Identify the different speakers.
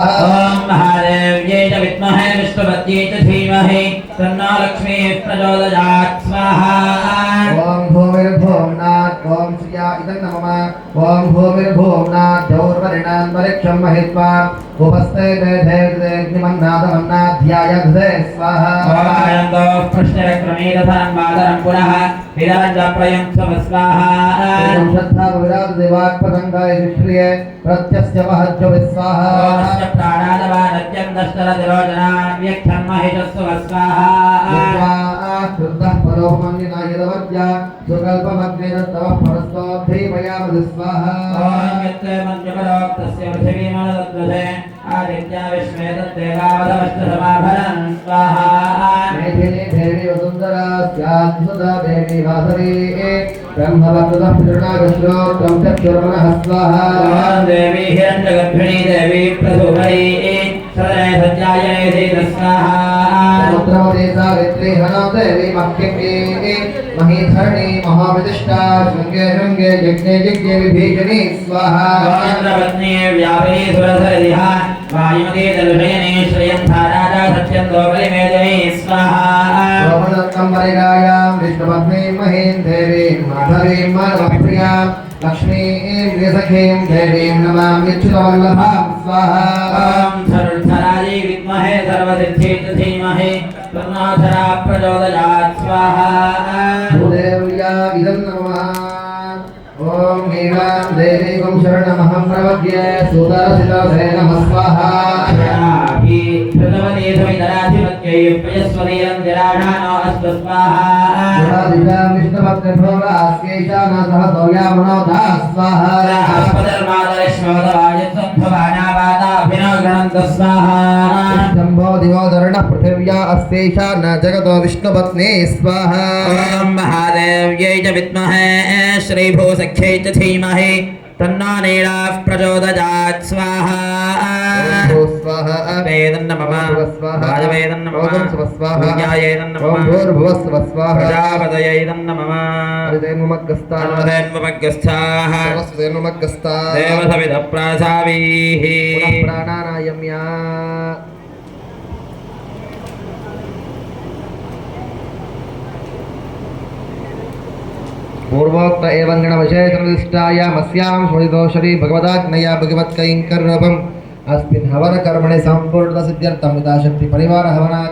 Speaker 1: ओम महादेव्यै च विद्महे विष्णुपत्यै च धीमहि तन्नो लक्ष्मीः प्रचोदयात् स्वाहा।
Speaker 2: ओम भूमिर्भुवनात् ओम श्रिया इदं नमः। ओम भूमिर्भुवनात् द्यौर्वरिणान्तरिक्षं महित्वा उपस्थे देवदेग्निमन्नादमन्नाध्यायघ्रे स्वाहा।
Speaker 1: ओम आनन्दो प्रश्नक्रमे तथा मातरं पुनः विराजप्रयं स्वाहा।
Speaker 2: श्रद्धा विराज देवात्मसंगाय श्रिये प्रत्यस्य महज्ज विस्वाहा।
Speaker 1: प्राणादवानत्यं दशरथिरोचना व्यक्षं महिषस्व स्वाहा।
Speaker 2: शुद्धः परोमन्यना यदवद्या सुकल्पमग्नेन तव परस्तोद्धीमयामि स्वाहा।
Speaker 1: ओम यत्र मन्त्रपरोक्तस्य पृथिवीमनदत्वसे आदित्या विश्वे तद्देवावदवष्टसमाभरं स्वाहा।
Speaker 2: मेधिनी देवी वसुन्धरा स्यात्सुधा देवी वासवी ब्रह्मवत्तः पितृणागश्रोत्रं चक्षुर्मनः स्वाहा।
Speaker 1: ओम देवी हिरण्यगर्भिणी देवी प्रसूभरी सदने सज्जायने धीर स्वाहा।
Speaker 2: समुद्रवती सावित्री हनो देवी मह्यङ्गी महीधरणी महाविदिष्टा शृङ्गे शृङ्गे यज्ञे यज्ञे विभीषणी स्वाहा।
Speaker 1: चन्द्रपत्नी व्यापिनी सुरसरिहा वायुमती दलुषयिनी श्रियन्धाराजा सत्यन्दोपरिमेदिनी स्वाहा।
Speaker 2: सोमदत्तं वरिगायां विष्णुपत्नीं महीं देवीं माधवीं माधवप्रियां लक्ष्मीं प्रियसखीं देवीं नमाम्यच्युतवल्लभां स्वाहा।
Speaker 1: ओम धनुर्धरायै विद्महे सर्वसिद्धियै धीमहि तन्नो धरा प्रचोदयात् स्वाहा।
Speaker 2: भूदेव्या इदं नमः। ओम नीलां देवीं शरणमहं प्रपद्ये सुदर्शितसे नमः स्वाहा।
Speaker 1: शरणाभि कृतवती समिधराधिपत्यै प्रियस्वरीरं जराढानो अस्तु स्वाहा।
Speaker 2: जरादिजां विष्णुभक्तभोगास्यैशानसः तोयामनोदा स्वाहा।
Speaker 1: अस्पदर्मादरिष्मोदवायुसद्भवानावादाभिनोगणन्तु स्वाहा।
Speaker 2: शम्भो दिवोदरणः पृथिव्या अस्यैषा न जगतो विष्णुपत्नी स्वाहा।
Speaker 1: ओम महादेव्यै च विद्महे श्रीभूसख्यै च धीमहि तन्नो नीलाः प्रचोदयात् स्वाहा।
Speaker 2: स्वाहा
Speaker 1: वेदन्नमः वाजवेदन्नमः सूर्यायेदन्नमः
Speaker 2: भूर्भुवस्वस्वाहा
Speaker 1: प्रजापतयेदन्नमः
Speaker 2: हरितेन्मग्गस्ताः
Speaker 1: देवसविधप्रासावीः
Speaker 2: प्राणानायम्या। पूर्वोक्त एवं गणविशेषनिष्ठायामस्यां स्मृतिदोषरी भगवदाज्ञया भगवत्कैङ्कर्यरूपम् अस्मिन् हवनकर्मणि सम्पूर्णसिद्ध्यर्थं यथाशक्ति परिवार हवना